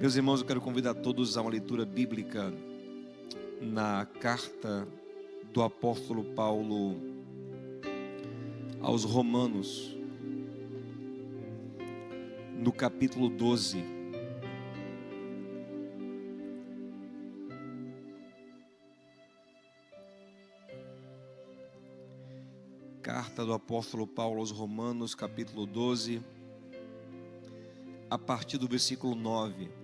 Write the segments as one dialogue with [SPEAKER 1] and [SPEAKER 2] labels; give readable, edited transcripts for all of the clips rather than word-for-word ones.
[SPEAKER 1] Meus irmãos, eu quero convidar todos a uma leitura bíblica na carta do apóstolo Paulo aos Romanos, no capítulo 12. Carta do apóstolo Paulo aos Romanos, capítulo 12, a partir do versículo 9.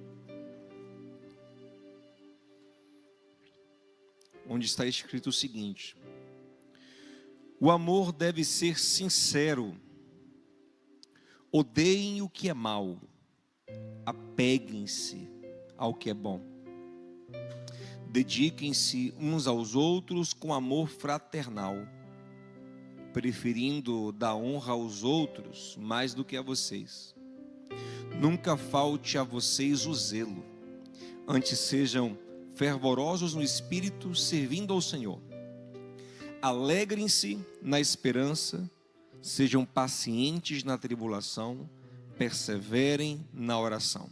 [SPEAKER 1] Onde está escrito o seguinte: o amor deve ser sincero, odeiem o que é mal, apeguem-se ao que é bom, dediquem-se uns aos outros com amor fraternal, preferindo dar honra aos outros mais do que a vocês. Nunca falte a vocês o zelo, antes sejam fervorosos no espírito, servindo ao Senhor. Alegrem-se na esperança, sejam pacientes na tribulação, perseverem na oração.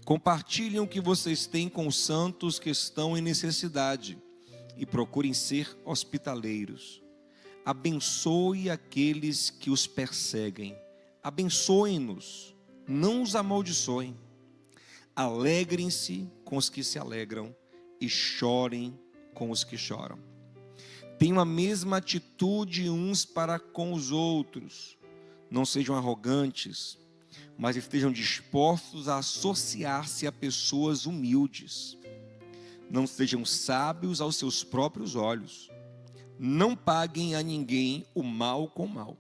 [SPEAKER 1] Compartilhem o que vocês têm com os santos que estão em necessidade e procurem ser hospitaleiros. Abençoe aqueles que os perseguem, abençoem-nos, não os amaldiçoem. Alegrem-se com os que se alegram e chorem com os que choram. Tenham a mesma atitude uns para com os outros. Não sejam arrogantes, mas estejam dispostos a associar-se a pessoas humildes. Não sejam sábios aos seus próprios olhos. Não paguem a ninguém o mal com o mal.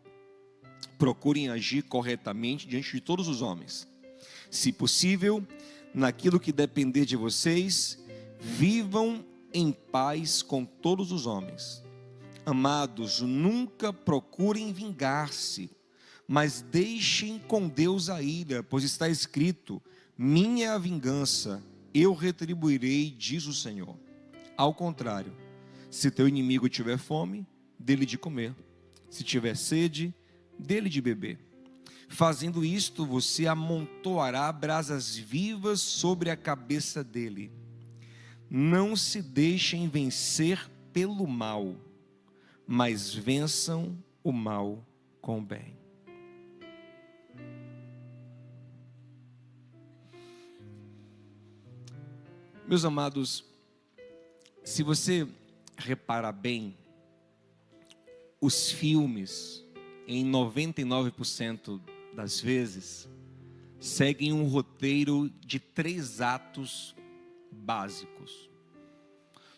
[SPEAKER 1] Procurem agir corretamente diante de todos os homens. Se possível, naquilo que depender de vocês, vivam em paz com todos os homens. Amados, nunca procurem vingar-se, mas deixem com Deus a ira, pois está escrito: minha é a vingança, eu retribuirei, diz o Senhor. Ao contrário, se teu inimigo tiver fome, dê-lhe de comer. Se tiver sede, dê-lhe de beber. Fazendo isto, você amontoará brasas vivas sobre a cabeça dele. Não se deixem vencer pelo mal, mas vençam o mal com o bem. Meus amados, se você reparar bem, os filmes, em 99% das vezes, seguem um roteiro de 3 atos básicos.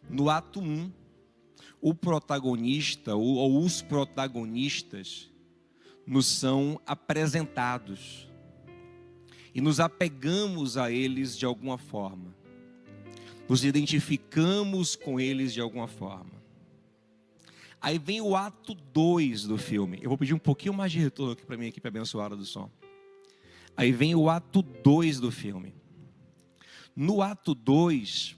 [SPEAKER 1] No ato 1, o protagonista ou os protagonistas nos são apresentados e nos apegamos a eles de alguma forma, nos identificamos com eles de alguma forma. Aí vem o ato 2 do filme. Eu vou pedir um pouquinho mais de retorno aqui para mim, aqui para abençoar do som. Aí vem o ato 2 do filme. No ato 2,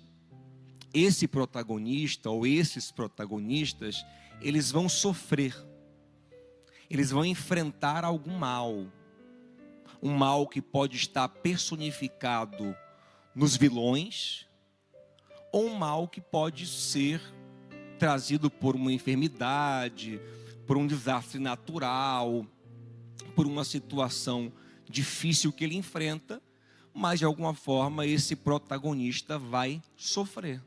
[SPEAKER 1] esse protagonista ou esses protagonistas, eles vão sofrer. Eles vão enfrentar algum mal. Um mal que pode estar personificado nos vilões, ou um mal que pode ser trazido por uma enfermidade, por um desastre natural, por uma situação difícil que ele enfrenta, mas de alguma forma esse protagonista vai sofrer.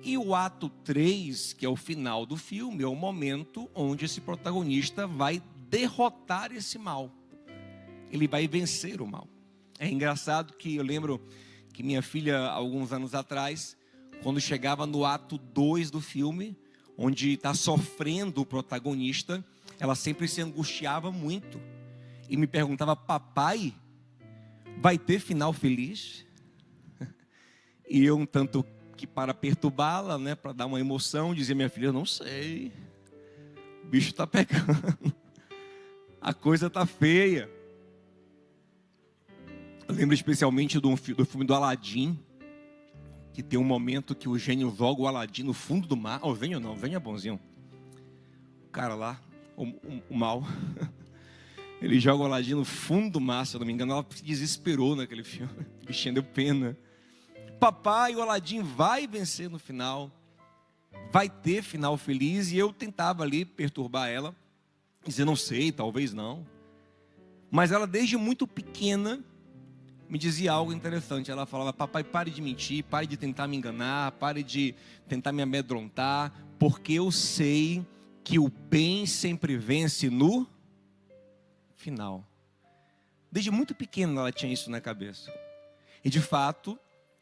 [SPEAKER 1] E o ato 3, que é o final do filme, é o momento onde esse protagonista vai derrotar esse mal. Ele vai vencer o mal. É engraçado que eu lembro que minha filha, alguns anos atrás, quando chegava no ato 2 do filme, onde está sofrendo o protagonista, ela sempre se angustiava muito e me perguntava: papai, vai ter final feliz? E eu, um tanto que para perturbá-la, né, para dar uma emoção, dizia: minha filha, eu não sei, o bicho está pegando, a coisa está feia. Eu lembro especialmente do filme do Aladim, que tem um momento que o gênio joga o Aladim no fundo do mar. O gênio é bonzinho. O cara lá, o mal. Ele joga o Aladim no fundo do mar, se eu não me engano. Ela se desesperou naquele filme. O bichinho deu pena. Papai, o Aladim vai vencer no final. Vai ter final feliz. E eu tentava ali perturbar ela. Dizer, não sei, talvez não. Mas ela, desde muito pequena, me dizia algo interessante. Ela falava, papai, pare de mentir, pare de tentar me enganar, pare de tentar me amedrontar, porque eu sei que o bem sempre vence no final. Desde muito pequena ela tinha isso na cabeça. E de fato,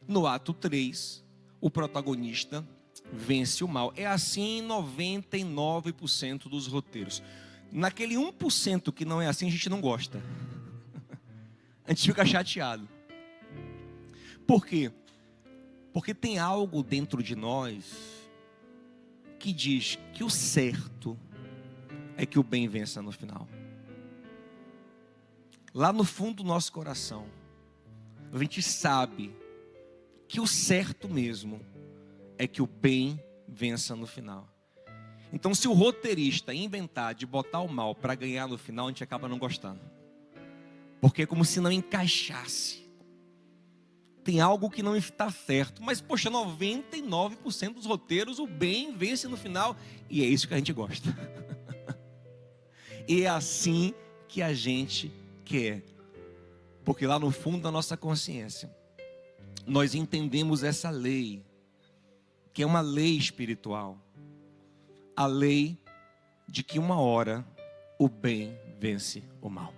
[SPEAKER 1] no ato 3, o protagonista vence o mal. É assim em 99% dos roteiros. Naquele 1% que não é assim, a gente não gosta. A gente fica chateado. Por quê? Porque tem algo dentro de nós que diz que o certo é que o bem vença no final. Lá no fundo do nosso coração, a gente sabe que o certo mesmo é que o bem vença no final. Então, se o roteirista inventar de botar o mal para ganhar no final, a gente acaba não gostando. Porque é como se não encaixasse. Tem algo que não está certo. Mas, poxa, 99% dos roteiros, o bem vence no final. E é isso que a gente gosta. E é assim que a gente quer. Porque lá no fundo da nossa consciência, nós entendemos essa lei, que é uma lei espiritual. A lei de que uma hora o bem vence o mal.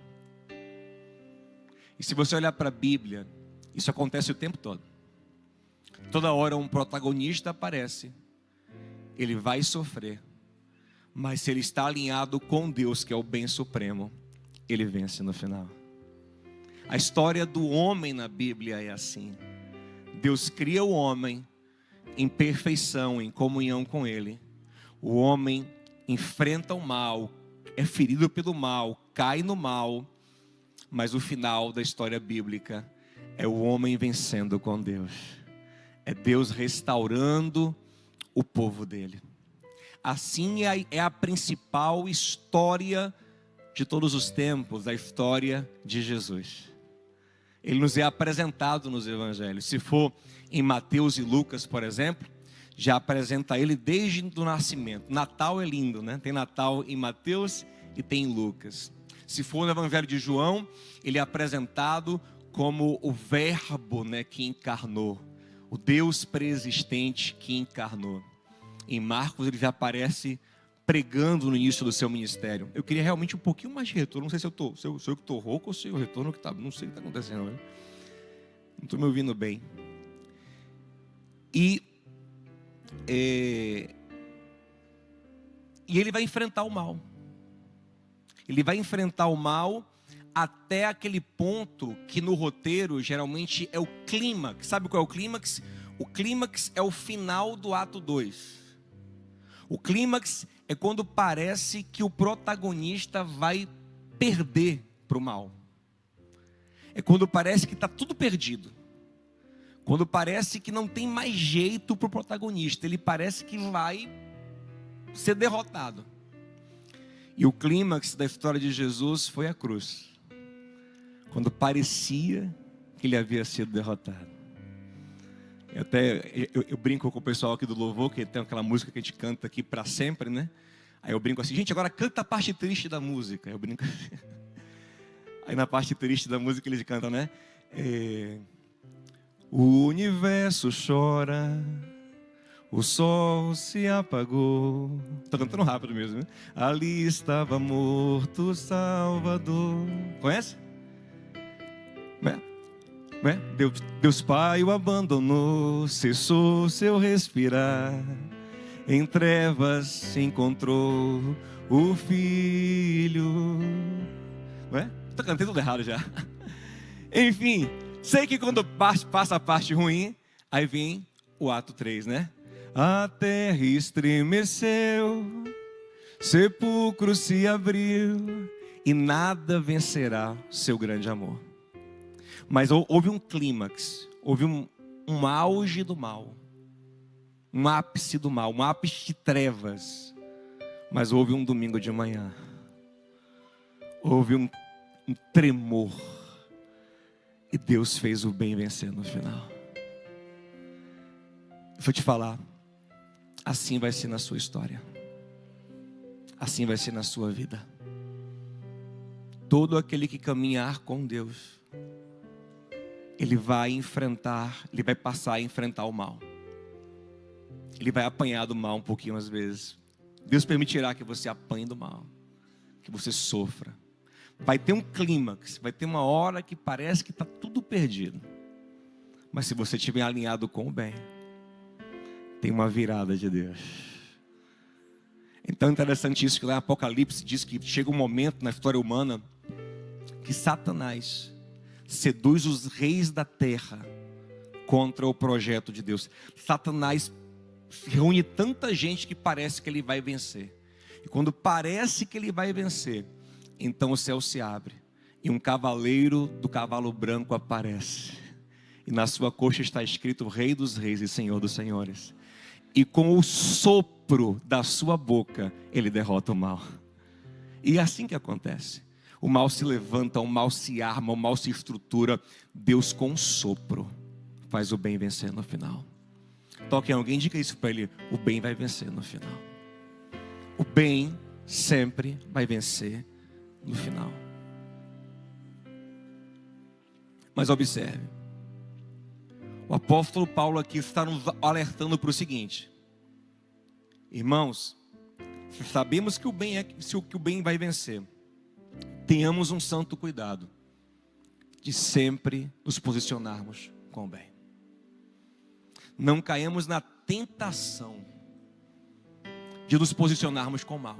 [SPEAKER 1] E se você olhar para a Bíblia, isso acontece o tempo todo. Toda hora um protagonista aparece. Ele vai sofrer. Mas se ele está alinhado com Deus, que é o bem supremo, ele vence no final. A história do homem na Bíblia é assim. Deus cria o homem em perfeição, em comunhão com ele. O homem enfrenta o mal, é ferido pelo mal, cai no mal. Mas o final da história bíblica é o homem vencendo com Deus. É Deus restaurando o povo dele. Assim é a principal história de todos os tempos, a história de Jesus. Ele nos é apresentado nos evangelhos. Se for em Mateus e Lucas, por exemplo, já apresenta ele desde o nascimento. Natal é lindo, né? Tem Natal em Mateus e tem em Lucas. Se for no evangelho de João, ele é apresentado como o verbo, né, que encarnou. O Deus preexistente que encarnou. Em Marcos ele já aparece pregando no início do seu ministério. Eu queria realmente um pouquinho mais de retorno. Não sei se eu que estou rouco ou se o retorno que está. Não sei o que está acontecendo, né? Não estou me ouvindo bem. E ele vai enfrentar o mal. Ele vai enfrentar o mal até aquele ponto que no roteiro geralmente é o clímax. Sabe qual é o clímax? O clímax é o final do ato 2. O clímax é quando parece que o protagonista vai perder para o mal. É quando parece que está tudo perdido. Quando parece que não tem mais jeito para o protagonista. Ele parece que vai ser derrotado. E o clímax da história de Jesus foi a cruz. Quando parecia que ele havia sido derrotado. Eu brinco com o pessoal aqui do louvor, que tem aquela música que a gente canta aqui para sempre, né? Aí eu brinco assim, gente, agora canta a parte triste da música. Eu brinco assim. Aí na parte triste da música eles cantam, né? O universo chora, o sol se apagou. Estou cantando rápido mesmo, né? Ali estava morto o Salvador. Conhece? Deus Pai o abandonou, cessou seu respirar. Em trevas se encontrou o Filho. Estou cantando tudo errado já. Enfim, sei que quando passa a parte ruim, aí vem o ato 3, né? A terra estremeceu, sepulcro se abriu, e nada vencerá seu grande amor. Mas houve um clímax, houve um auge do mal, um ápice do mal, um ápice de trevas. Mas houve um domingo de manhã, houve um um tremor. E Deus fez o bem vencer no final. Vou te falar, assim vai ser na sua história. Assim vai ser na sua vida. Todo aquele que caminhar com Deus, ele vai passar a enfrentar o mal. Ele vai apanhar do mal um pouquinho às vezes. Deus permitirá que você apanhe do mal, que você sofra. Vai ter um clímax, vai ter uma hora que parece que está tudo perdido. Mas se você estiver alinhado com o bem, tem uma virada de Deus. Então é interessante isso que lá em Apocalipse diz que chega um momento na história humana que Satanás seduz os reis da terra contra o projeto de Deus. Satanás reúne tanta gente que parece que ele vai vencer. E quando parece que ele vai vencer, então o céu se abre e um cavaleiro do cavalo branco aparece. E na sua coxa está escrito Rei dos Reis e Senhor dos Senhores. E com o sopro da sua boca, ele derrota o mal. E é assim que acontece. O mal se levanta, o mal se arma, o mal se estrutura. Deus com um sopro faz o bem vencer no final. Toque em alguém, diga isso para ele. O bem vai vencer no final. O bem sempre vai vencer no final. Mas observe, o apóstolo Paulo aqui está nos alertando para o seguinte: irmãos, se sabemos que o bem vai vencer, tenhamos um santo cuidado de sempre nos posicionarmos com o bem. Não caímos na tentação de nos posicionarmos com o mal.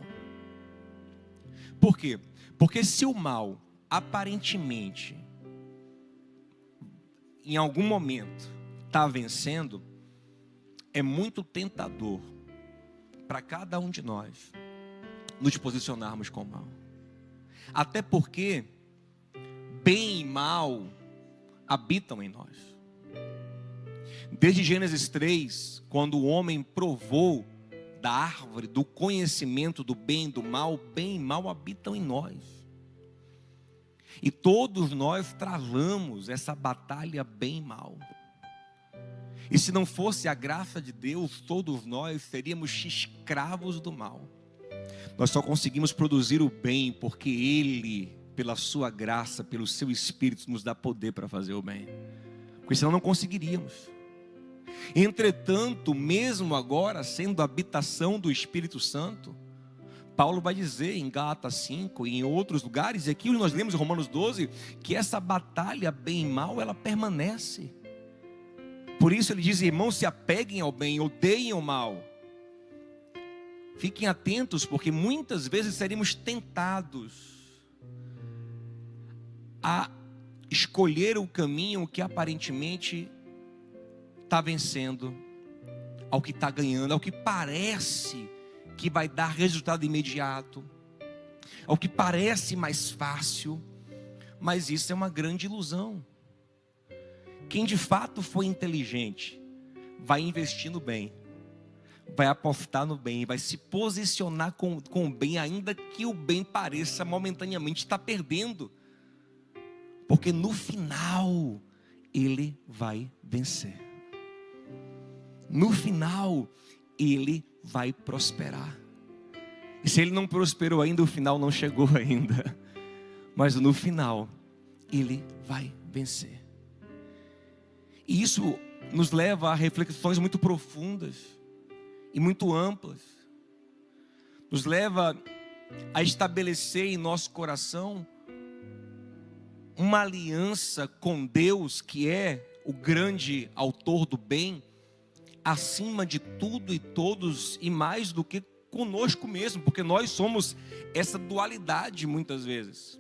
[SPEAKER 1] Por quê? Porque se o mal, aparentemente, em algum momento, está vencendo, é muito tentador para cada um de nós nos posicionarmos com o mal. Até porque bem e mal habitam em nós. Desde Gênesis 3, quando o homem provou da árvore, do conhecimento do bem e do mal, bem e mal habitam em nós. E todos nós travamos essa batalha bem e mal. E se não fosse a graça de Deus, todos nós seríamos escravos do mal. Nós só conseguimos produzir o bem porque Ele, pela sua graça, pelo seu Espírito, nos dá poder para fazer o bem. Porque senão não conseguiríamos. Entretanto, mesmo agora, sendo a habitação do Espírito Santo, Paulo vai dizer em Gálatas 5 e em outros lugares, e aqui nós lemos em Romanos 12, que essa batalha bem e mal, ela permanece. Por isso ele diz: irmãos, se apeguem ao bem, odeiem o mal. Fiquem atentos, porque muitas vezes seremos tentados a escolher o caminho que aparentemente está vencendo, ao que está ganhando, ao que parece que vai dar resultado imediato, ao que parece mais fácil, mas isso é uma grande ilusão. Quem de fato foi inteligente, vai investir no bem, vai apostar no bem, vai se posicionar com o bem, ainda que o bem pareça momentaneamente estar perdendo, porque no final ele vai vencer. No final ele vai prosperar. E se ele não prosperou ainda, o final não chegou ainda, mas no final ele vai vencer. E isso nos leva a reflexões muito profundas e muito amplas. Nos leva a estabelecer em nosso coração uma aliança com Deus, que é o grande autor do bem, acima de tudo e todos, e mais do que conosco mesmo, porque nós somos essa dualidade muitas vezes.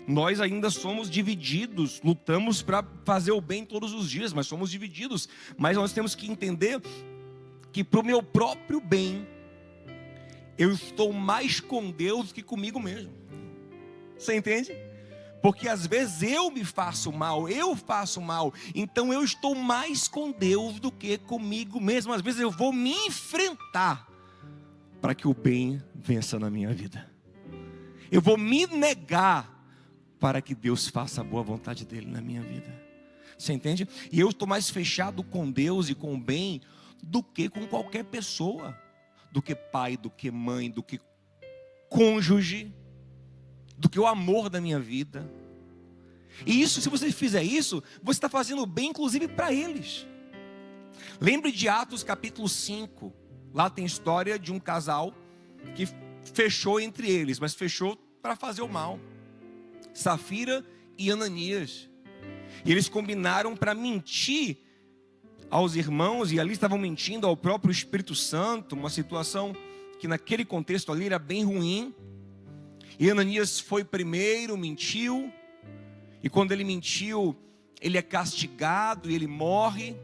[SPEAKER 1] Nós ainda somos divididos, lutamos para fazer o bem todos os dias, mas somos divididos. Mas nós temos que entender que para o meu próprio bem, eu estou mais com Deus que comigo mesmo. Você entende? Porque às vezes eu faço mal, então eu estou mais com Deus do que comigo mesmo. Às vezes eu vou me enfrentar para que o bem vença na minha vida. Eu vou me negar para que Deus faça a boa vontade dele na minha vida. Você entende? E eu estou mais fechado com Deus e com o bem do que com qualquer pessoa, do que pai, do que mãe, do que cônjuge, do que o amor da minha vida. E isso, se você fizer isso, você está fazendo bem inclusive para eles. Lembre de Atos capítulo 5. Lá tem história de um casal que fechou entre eles, mas fechou para fazer o mal. Safira e Ananias. E eles combinaram para mentir aos irmãos, e ali estavam mentindo ao próprio Espírito Santo, uma situação que naquele contexto ali era bem ruim. E Ananias foi primeiro, mentiu, e quando ele mentiu, ele é castigado e ele morre.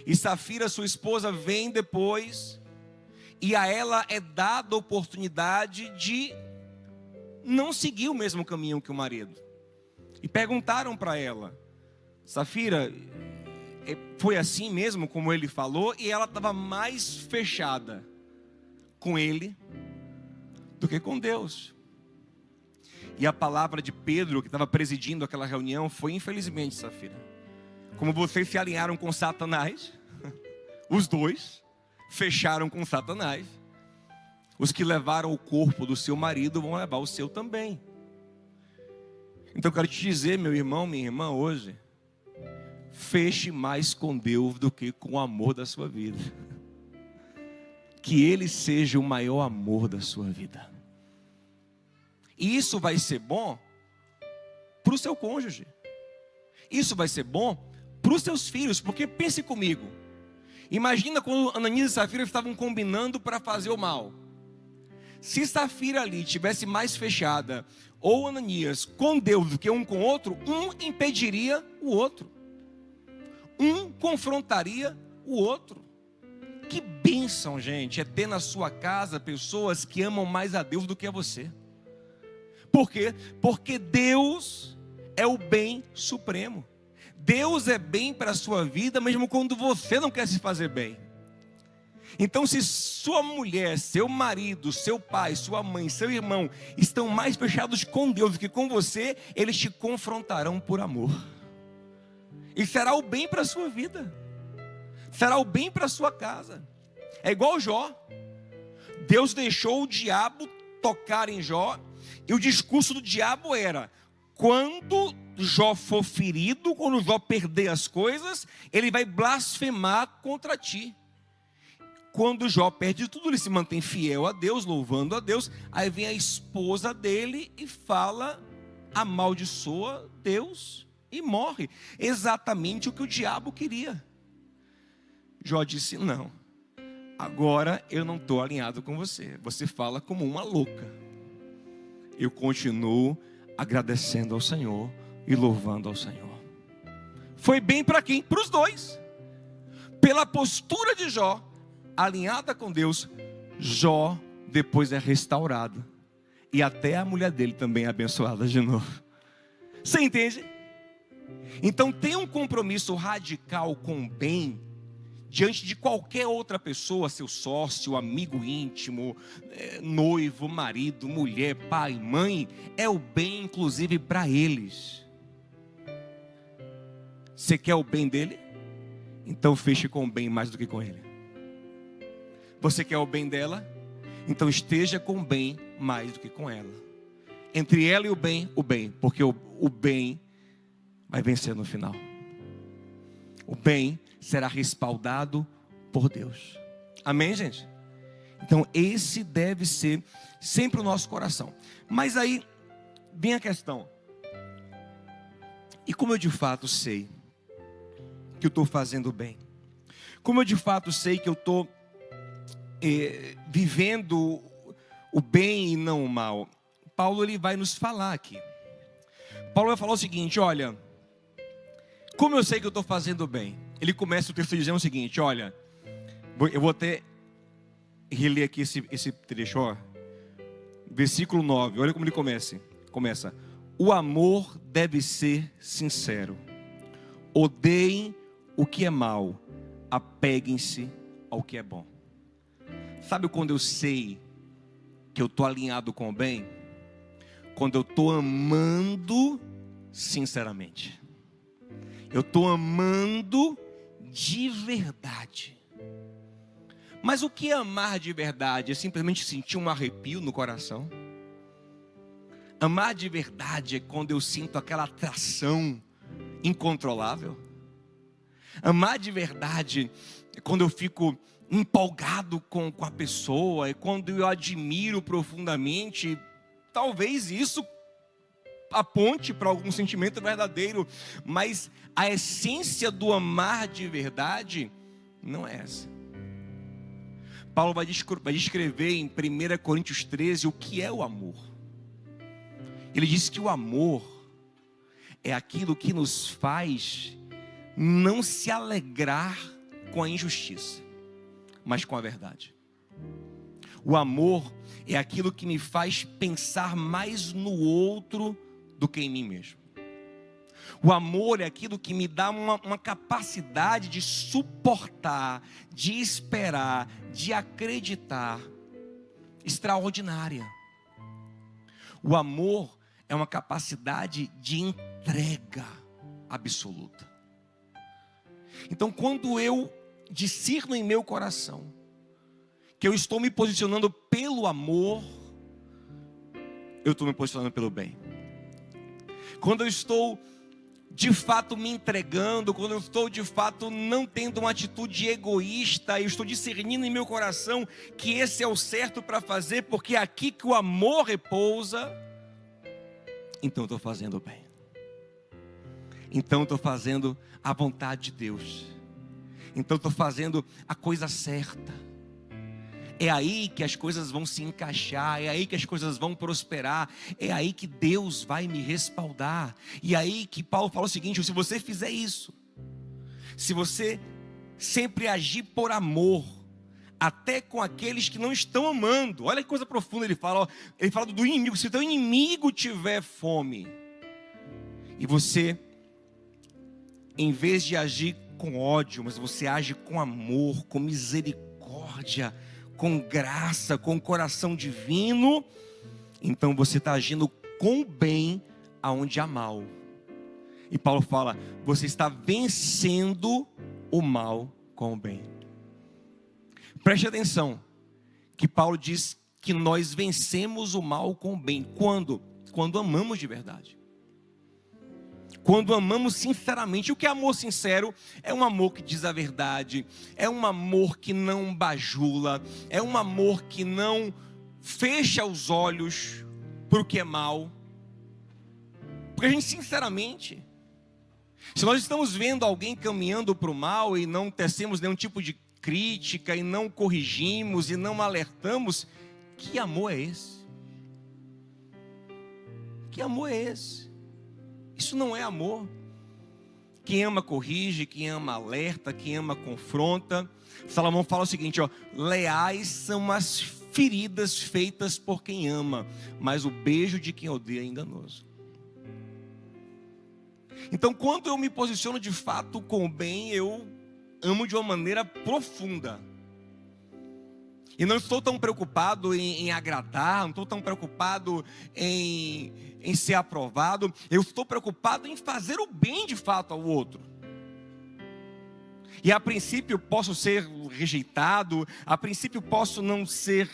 [SPEAKER 1] E Safira, sua esposa, vem depois, e a ela é dada a oportunidade de não seguir o mesmo caminho que o marido. E perguntaram para ela: Safira, foi assim mesmo como ele falou? E ela estava mais fechada com ele do que com Deus. E a palavra de Pedro, que estava presidindo aquela reunião, foi: infelizmente, Safira, como vocês se alinharam com Satanás, os dois fecharam com Satanás, os que levaram o corpo do seu marido vão levar o seu também. Então eu quero te dizer, meu irmão, minha irmã, hoje, feche mais com Deus do que com o amor da sua vida. Que Ele seja o maior amor da sua vida. E isso vai ser bom para o seu cônjuge. Isso vai ser bom para os seus filhos. Porque pense comigo. Imagina quando Ananias e Safira estavam combinando para fazer o mal. Se Safira ali tivesse mais fechada, ou Ananias, com Deus do que um com o outro, um impediria o outro. Um confrontaria o outro. Que bênção, gente, é ter na sua casa pessoas que amam mais a Deus do que a você. Por quê? Porque Deus é o bem supremo. Deus é bem para a sua vida, mesmo quando você não quer se fazer bem. Então, se sua mulher, seu marido, seu pai, sua mãe, seu irmão estão mais fechados com Deus do que com você, eles te confrontarão por amor. E será o bem para a sua vida. Será o bem para a sua casa. É igual Jó. Deus deixou o diabo tocar em Jó. E o discurso do diabo era: quando Jó for ferido, quando Jó perder as coisas, ele vai blasfemar contra ti. Quando Jó perde tudo, ele se mantém fiel a Deus, louvando a Deus. Aí vem a esposa dele e fala, amaldiçoa Deus e morre. Exatamente o que o diabo queria. Jó disse: não, agora eu não estou alinhado com você. Você fala como uma louca. Eu continuo agradecendo ao Senhor e louvando ao Senhor. Foi bem para quem? Para os dois. Pela postura de Jó, alinhada com Deus, Jó depois é restaurado. E até a mulher dele também é abençoada de novo. Você entende? Então tem um compromisso radical com o bem diante de qualquer outra pessoa, seu sócio, amigo íntimo, noivo, marido, mulher, pai, mãe. É o bem inclusive para eles. Você quer o bem dele? Então feche com o bem mais do que com ele. Você quer o bem dela? Então esteja com o bem mais do que com ela. Entre ela e o bem, porque o bem vai vencer no final. O bem será respaldado por Deus. Amém, gente? Então esse deve ser sempre o nosso coração. Mas aí vem a questão: e como eu de fato sei que eu estou fazendo bem? Como eu de fato sei que eu estou vivendo o bem e não o mal? Paulo ele vai nos falar aqui. Paulo vai falar o seguinte: olha, como eu sei que eu estou fazendo bem? Ele começa o texto dizendo o seguinte: olha, eu vou até reler aqui esse trecho, ó. Versículo 9, olha como ele começa: o amor deve ser sincero, odeiem o que é mal, apeguem-se ao que é bom. Sabe quando eu sei que eu estou alinhado com o bem? quando eu estou amando sinceramente. Eu estou amando de verdade. Mas o que é amar de verdade? É simplesmente sentir um arrepio no coração? Amar de verdade é quando eu sinto aquela atração incontrolável? Amar de verdade é quando eu fico empolgado com a pessoa, é quando eu admiro profundamente. Talvez isso aponte para algum sentimento verdadeiro, mas a essência do amar de verdade não é essa. Paulo vai descrever em 1 Coríntios 13 o que é o amor. Ele diz que o amor é aquilo que nos faz não se alegrar com a injustiça, mas com a verdade. O amor é aquilo que me faz pensar mais no outro do que em mim mesmo. O amor é aquilo que me dá uma capacidade de suportar, de esperar, de acreditar extraordinária. O amor é uma capacidade de entrega absoluta. Então, quando eu discerno em meu coração que eu estou me posicionando pelo amor, eu estou me posicionando pelo bem. Quando eu estou de fato me entregando, quando eu estou de fato não tendo uma atitude egoísta, eu estou discernindo em meu coração que esse é o certo para fazer, porque é aqui que o amor repousa, então eu estou fazendo o bem. Então eu estou fazendo a vontade de Deus. Então eu estou fazendo a coisa certa. É aí que as coisas vão se encaixar, é aí que as coisas vão prosperar, é aí que Deus vai me respaldar. E aí que Paulo fala o seguinte: se você fizer isso, se você sempre agir por amor, até com aqueles que não estão amando, olha que coisa profunda ele fala do inimigo. Se o teu inimigo tiver fome, e você, em vez de agir com ódio, mas você age com amor, com misericórdia, com graça, com coração divino, então você está agindo com bem aonde há mal. E Paulo fala: você está vencendo o mal com o bem. Preste atenção, que Paulo diz que nós vencemos o mal com o bem. Quando? Quando amamos de verdade. Quando amamos sinceramente. O que é amor sincero? É um amor que diz a verdade, é um amor que não bajula, é um amor que não fecha os olhos para o que é mal. Porque a gente, sinceramente, se nós estamos vendo alguém caminhando para o mal e não tecemos nenhum tipo de crítica, e não corrigimos, e não alertamos, que amor é esse? Que amor é esse? Isso não é amor. Quem ama corrige, quem ama alerta, quem ama confronta. Salomão fala o seguinte, leais são as feridas feitas por quem ama, mas o beijo de quem odeia é enganoso. Então, quando eu me posiciono de fato com o bem, eu amo de uma maneira profunda. E não estou tão preocupado em agradar, não estou tão preocupado em ser aprovado. Eu estou preocupado em fazer o bem de fato ao outro. E a princípio posso ser rejeitado, a princípio posso não ser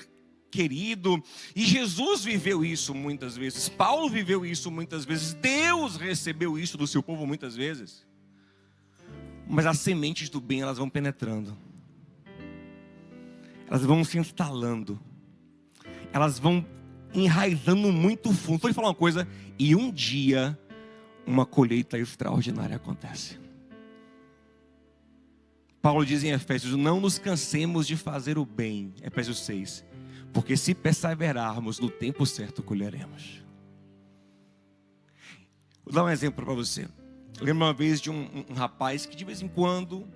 [SPEAKER 1] querido. E Jesus viveu isso muitas vezes, Paulo viveu isso muitas vezes, Deus recebeu isso do seu povo muitas vezes. Mas as sementes do bem, elas vão penetrando. Elas vão se instalando. Elas vão enraizando muito fundo. Vou lhe falar uma coisa. E um dia, uma colheita extraordinária acontece. Paulo diz em Efésios: não nos cansemos de fazer o bem. Efésios 6. Porque se perseverarmos, no tempo certo colheremos. Vou dar um exemplo para você. Eu lembro uma vez de um rapaz que de vez em quando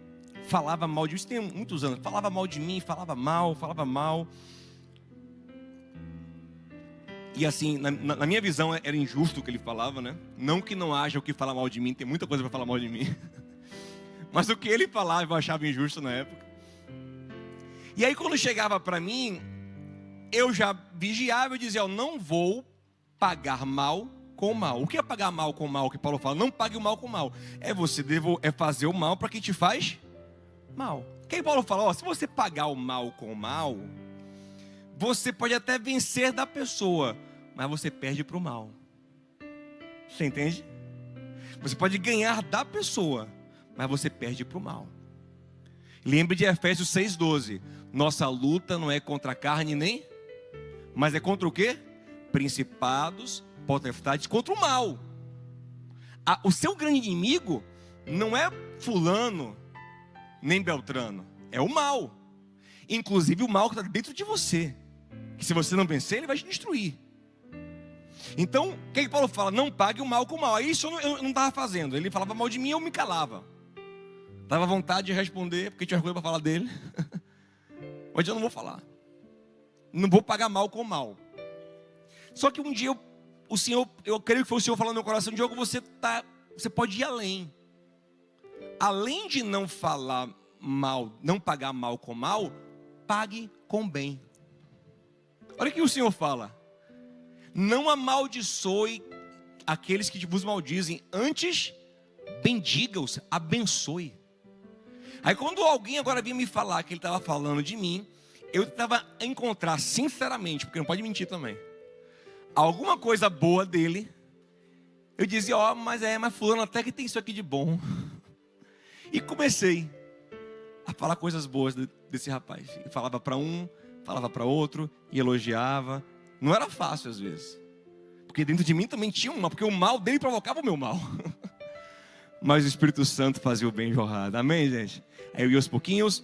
[SPEAKER 1] falava mal de mim. Isso tem muitos anos. Falava mal de mim, falava mal. E assim, na minha visão era injusto o que ele falava, né? Não que não haja o que falar mal de mim, tem muita coisa para falar mal de mim. Mas o que ele falava eu achava injusto na época. E aí quando chegava para mim, eu já vigiava e dizia: eu não vou pagar mal com mal. O que é pagar mal com mal, que Paulo fala? Não pague o mal com mal. É fazer o mal para quem te faz mal. Que Paulo fala, ó, se você pagar o mal com o mal, você pode até vencer da pessoa, mas você perde para o mal. Você entende? Você pode ganhar da pessoa, mas você perde para o mal. Lembre de Efésios 6,12. Nossa luta não é contra a carne nem, mas é contra o quê? Principados, potestades, contra o mal. O seu grande inimigo não é fulano, nem Beltrano. É o mal. Inclusive o mal que está dentro de você. Que se você não vencer, ele vai te destruir. Então, o que Paulo fala? Não pague o mal com o mal. Aí isso eu não estava fazendo. Ele falava mal de mim, eu me calava. Dava vontade de responder, porque tinha coisa para falar dele. Hoje eu não vou falar. Não vou pagar mal com mal. Só que um dia o Senhor, eu creio que foi o Senhor falando no meu coração, Diogo, você pode ir além. Além de não falar mal, não pagar mal com mal, pague com bem. Olha o que o Senhor fala. Não amaldiçoe aqueles que vos maldizem, antes bendiga-os, abençoe. Aí quando alguém agora vinha me falar que ele estava falando de mim, eu tentava encontrar sinceramente, porque não pode mentir também, alguma coisa boa dele. Eu dizia, ó, mas fulano até que tem isso aqui de bom. E comecei a falar coisas boas desse rapaz. E falava para um, falava para outro, e elogiava. Não era fácil às vezes, porque dentro de mim também tinha um mal, porque o mal dele provocava o meu mal. Mas o Espírito Santo fazia o bem jorrar. Amém, gente? Aí eu ia aos pouquinhos.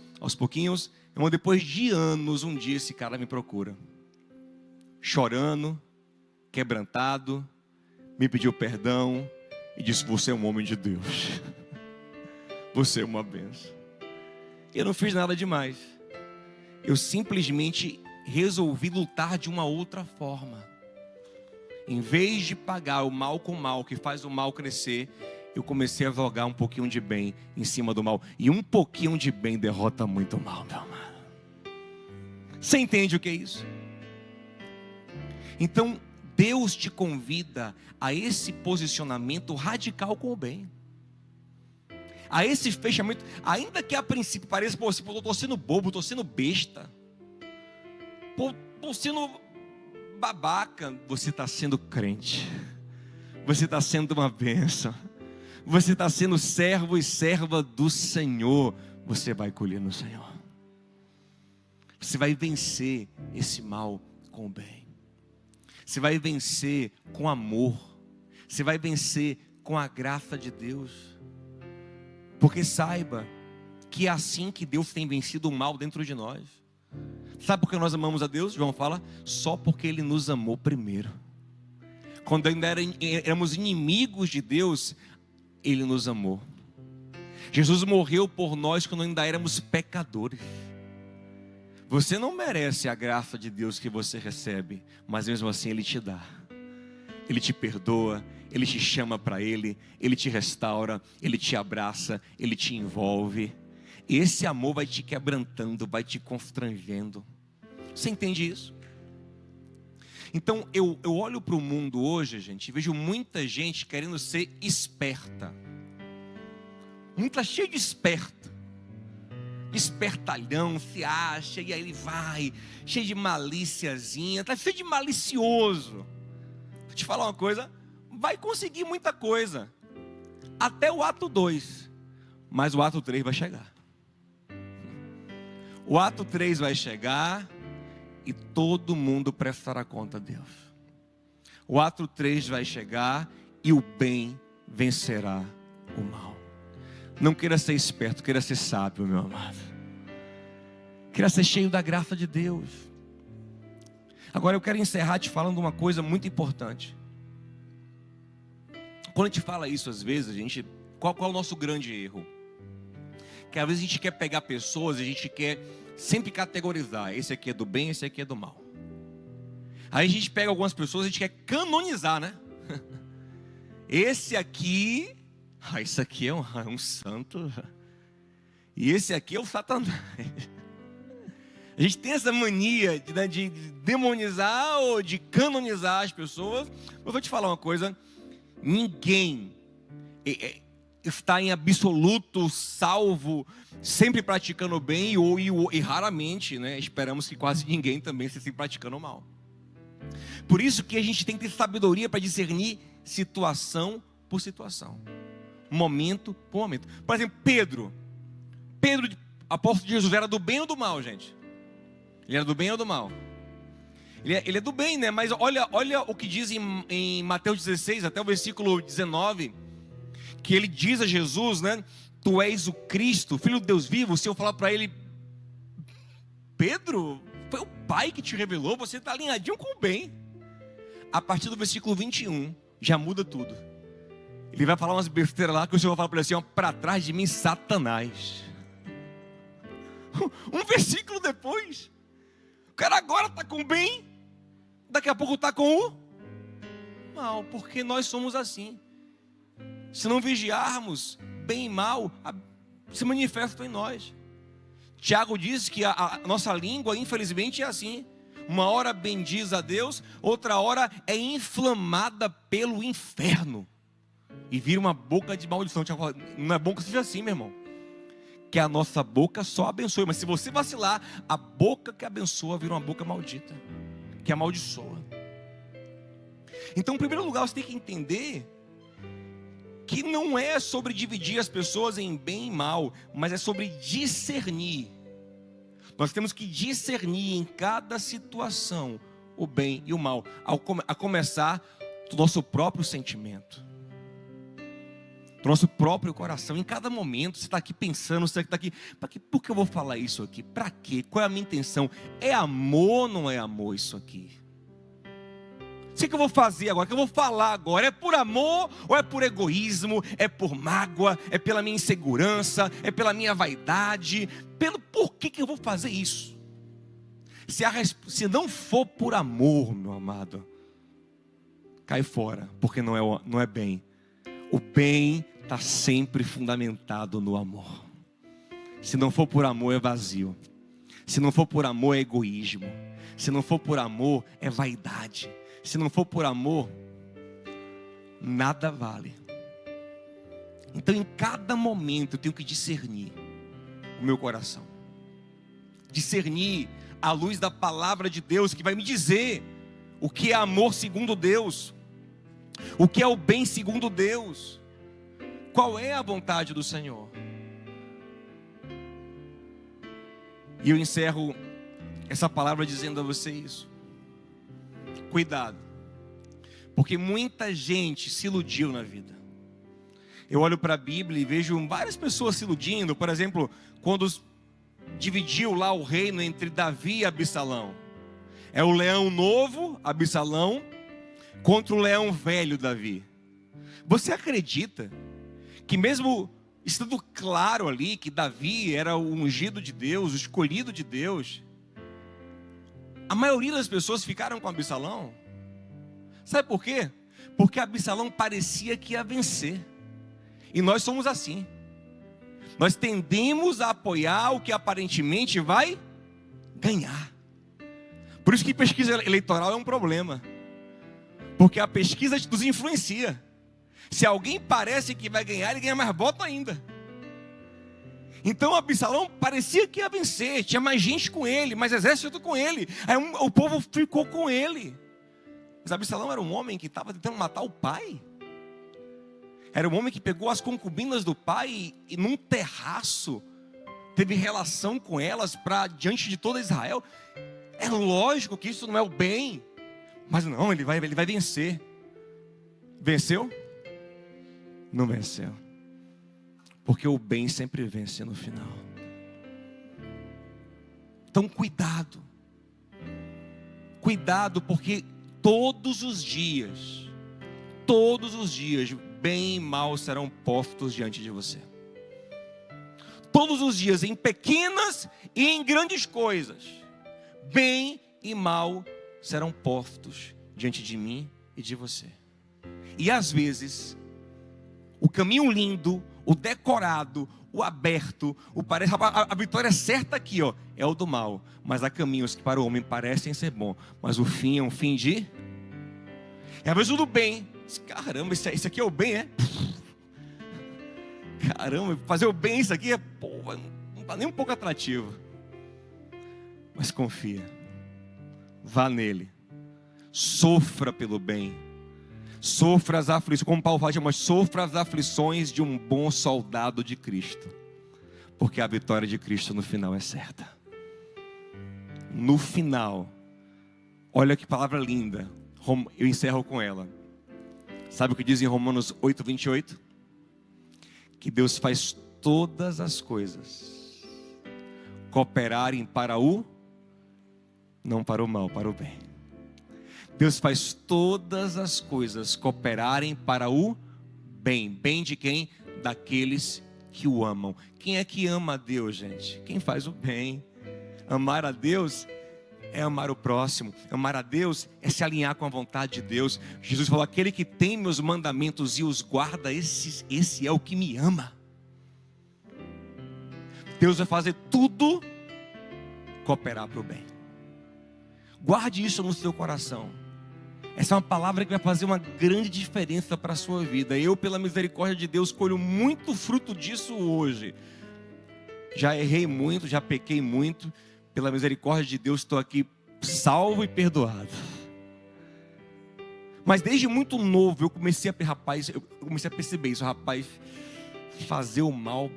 [SPEAKER 1] Então, depois de anos, um dia esse cara me procura, chorando, quebrantado, me pediu perdão e disse, você é um homem de Deus. Você é uma bênção. Eu não fiz nada demais. Eu simplesmente resolvi lutar de uma outra forma. Em vez de pagar o mal com o mal, que faz o mal crescer, eu comecei a jogar um pouquinho de bem em cima do mal. E um pouquinho de bem derrota muito mal, meu amado. Você entende o que é isso? Então, Deus te convida a esse posicionamento radical com o bem. A esse fechamento, ainda que a princípio pareça, pô, eu estou sendo bobo, estou sendo besta. Pô, estou sendo babaca. Você está sendo crente. Você está sendo uma bênção. Você está sendo servo e serva do Senhor. Você vai colher no Senhor. Você vai vencer esse mal com o bem. Você vai vencer com amor. Você vai vencer com a graça de Deus. Porque saiba que é assim que Deus tem vencido o mal dentro de nós. Sabe por que nós amamos a Deus? João fala, só porque Ele nos amou primeiro. Quando ainda éramos inimigos de Deus, Ele nos amou. Jesus morreu por nós quando ainda éramos pecadores. Você não merece a graça de Deus que você recebe, mas mesmo assim Ele te dá. Ele te perdoa, Ele te chama para Ele, Ele te restaura, Ele te abraça, Ele te envolve. Esse amor vai te quebrantando, vai te constrangendo. Você entende isso? Então eu olho para o mundo hoje, gente, e vejo muita gente querendo ser esperta. Muita cheio de esperto. Espertalhão, se acha, e aí ele vai, cheio de malíciazinha, está cheio de malicioso. Vou te falar uma coisa, vai conseguir muita coisa, até o ato 2, mas o ato 3 vai chegar. O ato 3 vai chegar e todo mundo prestará conta a Deus. O ato 3 vai chegar e o bem vencerá o mal. Não queira ser esperto, queira ser sábio, meu amado. Queira ser cheio da graça de Deus. Agora eu quero encerrar te falando uma coisa muito importante. Quando a gente fala isso, às vezes, qual é o nosso grande erro? Que às vezes a gente quer pegar pessoas, a gente quer sempre categorizar. Esse aqui é do bem, esse aqui é do mal. Aí a gente pega algumas pessoas, a gente quer canonizar, né? Esse aqui, isso aqui é um santo. E esse aqui é o Satanás. A gente tem essa mania de demonizar ou de canonizar as pessoas. Eu vou te falar uma coisa: ninguém está em absoluto salvo, sempre praticando bem, e raramente, né, esperamos que quase ninguém também esteja praticando mal. Por isso que a gente tem que ter sabedoria para discernir situação por situação, momento por momento. Por exemplo, Pedro, apóstolo de Jesus, era do bem ou do mal, gente? Ele era do bem ou do mal? Ele é do bem, né? Mas olha o que diz em Mateus 16, até o versículo 19, que ele diz a Jesus, né? Tu és o Cristo, Filho de Deus vivo. O Senhor fala para ele: Pedro, foi o Pai que te revelou, você está alinhadinho com o bem. A partir do versículo 21, já muda tudo. Ele vai falar umas besteiras lá, que o Senhor vai falar para ele assim: para trás de mim, Satanás. Um versículo depois, o cara agora está com o bem, daqui a pouco está com o mal, porque nós somos assim. Se não vigiarmos, bem e mal se manifestam em nós. Tiago diz que a nossa língua, infelizmente, é assim: uma hora bendiz a Deus, outra hora é inflamada pelo inferno e vira uma boca de maldição. Não é bom que seja assim, meu irmão, que a nossa boca só abençoe, mas se você vacilar, a boca que abençoa vira uma boca maldita, que amaldiçoa. Então, em primeiro lugar, você tem que entender que não é sobre dividir as pessoas em bem e mal, mas é sobre discernir. Nós temos que discernir em cada situação o bem e o mal, a começar do nosso próprio sentimento, do nosso próprio coração. Em cada momento, você está aqui pensando, você está aqui: por que eu vou falar isso aqui? Para quê? Qual é a minha intenção? É amor ou não é amor isso aqui? O que eu vou fazer agora? O que eu vou falar agora? É por amor ou é por egoísmo? É por mágoa? É pela minha insegurança? É pela minha vaidade? Por que eu vou fazer isso? Se não for por amor, meu amado, cai fora, porque não é bem. O bem está sempre fundamentado no amor. Se não for por amor, é vazio. Se não for por amor, é egoísmo. Se não for por amor, é vaidade. Se não for por amor, nada vale. Então, em cada momento, eu tenho que discernir o meu coração. Discernir à luz da palavra de Deus, que vai me dizer o que é amor segundo Deus, o que é o bem segundo Deus, qual é a vontade do Senhor. E eu encerro essa palavra dizendo a você isso: cuidado, porque muita gente se iludiu na vida. Eu olho para a Bíblia e vejo várias pessoas se iludindo. Por exemplo, quando dividiu lá o reino entre Davi e Absalão, é o leão novo, Absalão, contra o leão velho, Davi. Você acredita que, mesmo estando claro ali que Davi era o ungido de Deus, o escolhido de Deus, a maioria das pessoas ficaram com Absalão? Sabe por quê? Porque Absalão parecia que ia vencer. E nós somos assim. Nós tendemos a apoiar o que aparentemente vai ganhar. Por isso que pesquisa eleitoral é um problema, porque a pesquisa nos influencia. Se alguém parece que vai ganhar, ele ganha mais voto ainda. Então Absalão parecia que ia vencer, tinha mais gente com ele, mais exército com ele. Aí o povo ficou com ele. Mas Absalão era um homem que estava tentando matar o pai. Era um homem que pegou as concubinas do pai e num terraço teve relação com elas diante de toda Israel. É lógico que isso não é o bem, mas não, ele vai vencer. Venceu? Não venceu, porque o bem sempre vence no final. Então cuidado, porque todos os dias, bem e mal serão postos diante de você. Todos os dias, em pequenas e em grandes coisas, bem e mal serão postos diante de mim e de você. E às vezes, o caminho lindo, o decorado, o aberto, o parece. A vitória certa aqui, ó, é o do mal. Mas há caminhos que para o homem parecem ser bons, mas o fim é um fim de. É às vezes o do bem. Caramba, isso aqui é o bem, é? Caramba, fazer o bem, isso aqui é, pô, não está nem um pouco atrativo. Mas confia, vá nele, sofra pelo bem, sofra as aflições, como Paulo fala, mas sofra as aflições de um bom soldado de Cristo, porque a vitória de Cristo no final é certa. No final, olha que palavra linda, eu encerro com ela. Sabe o que diz em Romanos 8:28? Que Deus faz todas as coisas cooperarem para o, não para o mal, para o bem. Deus faz todas as coisas cooperarem para o bem. Bem de quem? Daqueles que o amam. Quem é que ama a Deus, gente? Quem faz o bem. Amar a Deus é amar o próximo. Amar a Deus é se alinhar com a vontade de Deus. Jesus falou, aquele que tem meus mandamentos e os guarda, esse é o que me ama. Deus vai fazer tudo cooperar para o bem. Guarde isso no seu coração. Essa é uma palavra que vai fazer uma grande diferença para a sua vida. Eu, pela misericórdia de Deus, colho muito fruto disso hoje. Já errei muito, já pequei muito. Pela misericórdia de Deus, estou aqui salvo e perdoado. Mas desde muito novo, eu comecei a perceber isso. Rapaz, fazer o mal,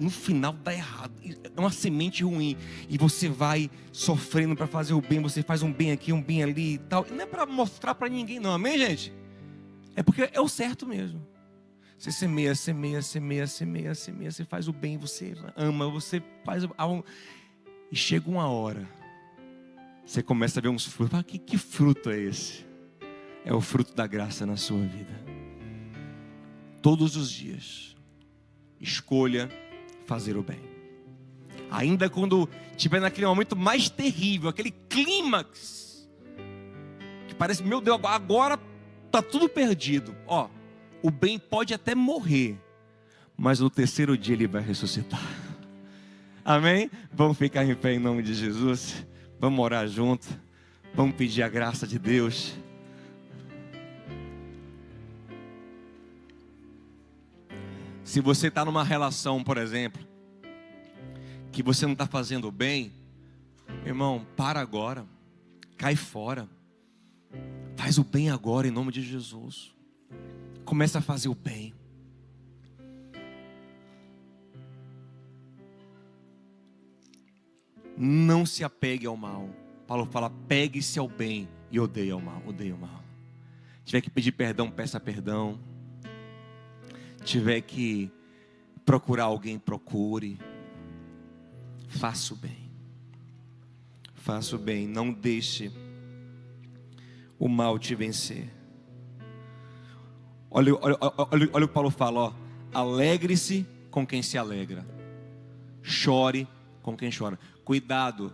[SPEAKER 1] no final dá errado. É uma semente ruim. E você vai sofrendo para fazer o bem. Você faz um bem aqui, um bem ali e tal. E não é para mostrar para ninguém não, amém, gente? É porque é o certo mesmo. Você semeia, você faz o bem, você ama, você faz e chega uma hora, você começa a ver uns frutos. Que fruto é esse? É o fruto da graça na sua vida. Todos os dias, escolha fazer o bem. Ainda quando estiver naquele momento mais terrível, aquele clímax, que parece, meu Deus, agora está tudo perdido. Ó, o bem pode até morrer, mas no terceiro dia ele vai ressuscitar. Amém? Vamos ficar em pé em nome de Jesus. Vamos orar junto. Vamos pedir a graça de Deus. Se você está numa relação, por exemplo, que você não está fazendo bem, irmão, para agora. Cai fora. Faz o bem agora em nome de Jesus. Começa a fazer o bem. Não se apegue ao mal. Paulo fala, pegue-se ao bem e odeie ao mal. Odeie o mal. Tiver que pedir perdão, peça perdão. Tiver que procurar alguém, procure. Faça o bem. Faça o bem. Não deixe o mal te vencer. Olha o que Paulo fala, ó. Alegre-se com quem se alegra. Chore com quem chora. Cuidado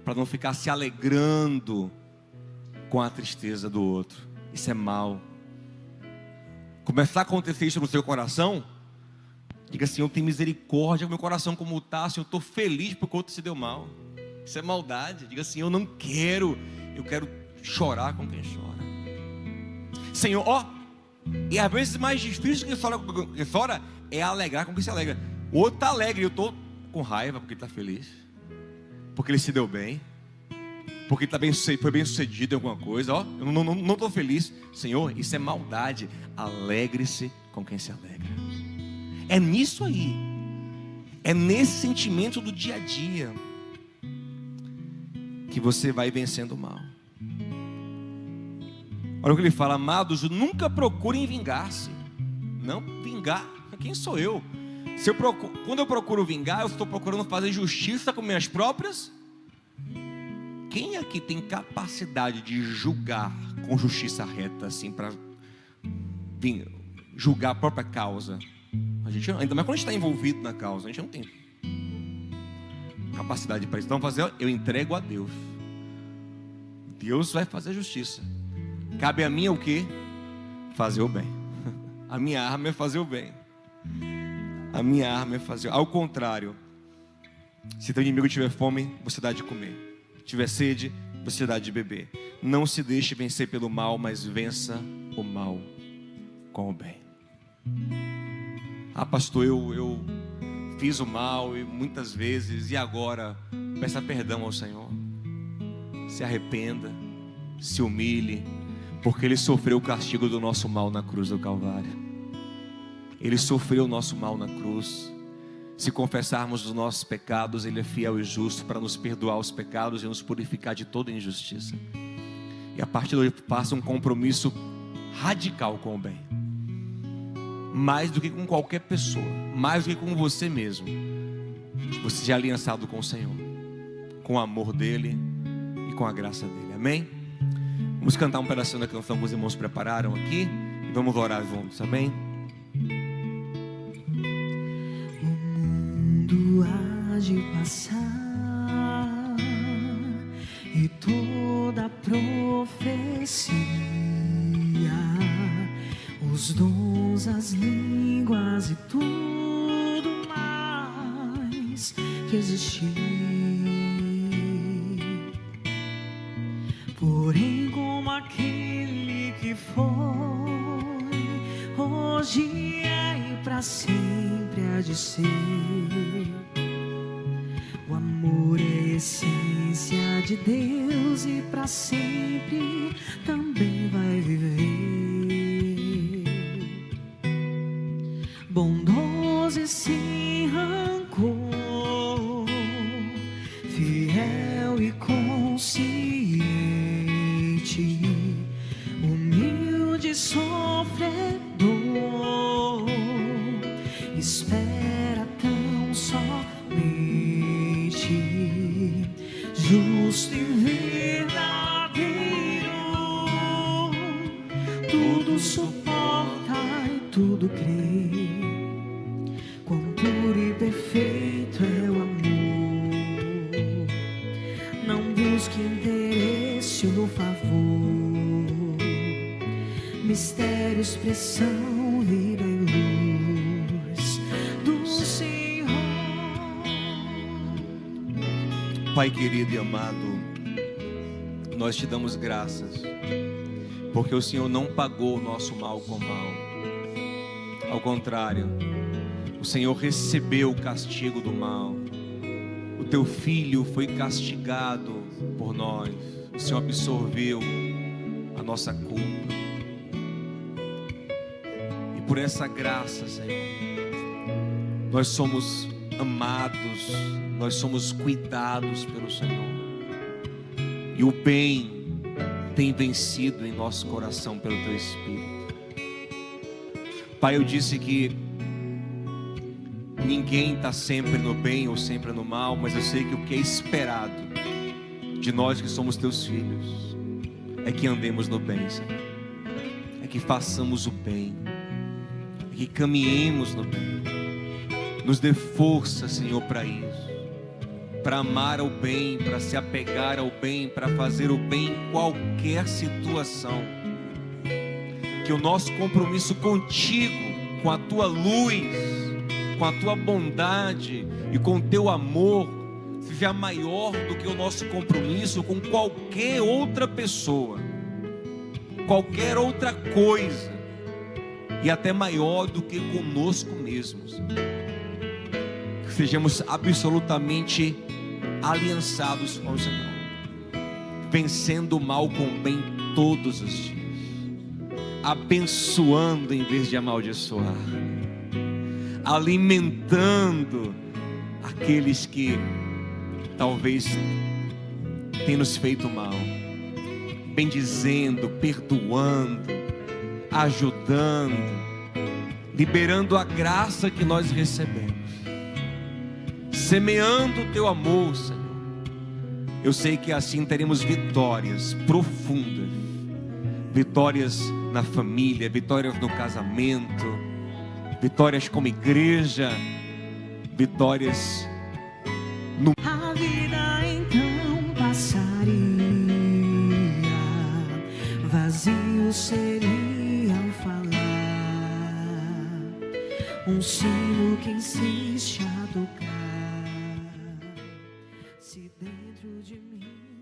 [SPEAKER 1] para não ficar se alegrando com a tristeza do outro. Isso é mal. Começar a acontecer isso no seu coração, diga assim, eu tenho misericórdia com meu coração como está, assim, eu estou feliz porque o outro se deu mal. Isso é maldade. Diga assim, eu não quero, eu quero chorar com quem chora. Senhor, ó, e às vezes mais difícil que chora é alegrar com quem se alegra. O outro está alegre, eu estou com raiva porque ele está feliz, porque ele se deu bem, porque ele foi bem sucedido em alguma coisa. Ó, eu não estou feliz. Senhor, isso é maldade. Alegre-se com quem se alegra. É nisso aí. É nesse sentimento do dia a dia que você vai vencendo o mal. Olha o que ele fala, amados, nunca procurem vingar-se. Não, vingar, quem sou eu? Quando eu procuro vingar, eu estou procurando fazer justiça com minhas próprias. Quem aqui tem capacidade de julgar com justiça reta, assim, para julgar a própria causa? A gente, ainda mais quando a gente está envolvido na causa, a gente não tem capacidade para isso. Então, eu entrego a Deus. Deus vai fazer justiça. Cabe a mim o quê? Fazer o bem. A minha arma é fazer o bem. A minha arma é fazer. Ao contrário, se teu inimigo tiver fome, você dá de comer. Se tiver sede, você dá de beber. Não se deixe vencer pelo mal, mas vença o mal com o bem. Ah, pastor, eu fiz o mal e muitas vezes, e agora? Peça perdão ao Senhor. Se arrependa, se humilhe, porque Ele sofreu o castigo do nosso mal na cruz do Calvário. Ele sofreu o nosso mal na cruz. Se confessarmos os nossos pecados, Ele é fiel e justo para nos perdoar os pecados e nos purificar de toda injustiça. E a partir de hoje, faça um compromisso radical com o bem. Mais do que com qualquer pessoa, mais do que com você mesmo. Você seja aliançado com o Senhor, com o amor dEle e com a graça dEle. Amém? Vamos cantar um pedacinho da canção que os irmãos prepararam aqui e vamos orar juntos. Amém?
[SPEAKER 2] De passar e toda profecia, os dons, as línguas e tudo mais que existir. Porém, como aquele que foi, hoje é e para sempre há de ser. O amor é a essência de Deus e para sempre também vai viver. Bondoso e sem rancor, fiel e consciente, humilde e sofredor, espera tão somente, justo e verdadeiro, tudo suporta e tudo crê. Quão puro e perfeito é o amor. Não busque interesse ou favor, mistério, expressão, vida e luz do Senhor.
[SPEAKER 1] Pai querido e amado, nós te damos graças, porque o Senhor não pagou o nosso mal com mal. Ao contrário, o Senhor recebeu o castigo do mal. O teu filho foi castigado por nós. O Senhor absorveu a nossa culpa. E por essa graça, Senhor, nós somos amados, nós somos cuidados pelo Senhor. E o bem tem vencido em nosso coração pelo teu Espírito. Pai, eu disse que ninguém está sempre no bem ou sempre no mal, mas eu sei que o que é esperado de nós que somos teus filhos é que andemos no bem, Senhor. É que façamos o bem, é que caminhemos no bem. Nos dê força, Senhor, para isso, para amar ao bem, para se apegar ao bem, para fazer o bem em qualquer situação. Que o nosso compromisso contigo, com a tua luz, com a tua bondade e com o teu amor seja maior do que o nosso compromisso com qualquer outra pessoa, qualquer outra coisa, e até maior do que conosco mesmos. Que sejamos absolutamente aliançados com o Senhor, vencendo o mal com o bem todos os dias, abençoando em vez de amaldiçoar, alimentando aqueles que talvez tenham nos feito mal, bendizendo, perdoando, ajudando, liberando a graça que nós recebemos, semeando o teu amor, Senhor. Eu sei que assim teremos vitórias profundas, vitórias na família, vitórias no casamento, vitórias como igreja, vitórias no...
[SPEAKER 2] A vida então passaria, vazio seria ao falar. um sino que insiste a tocar. Se dentro de mim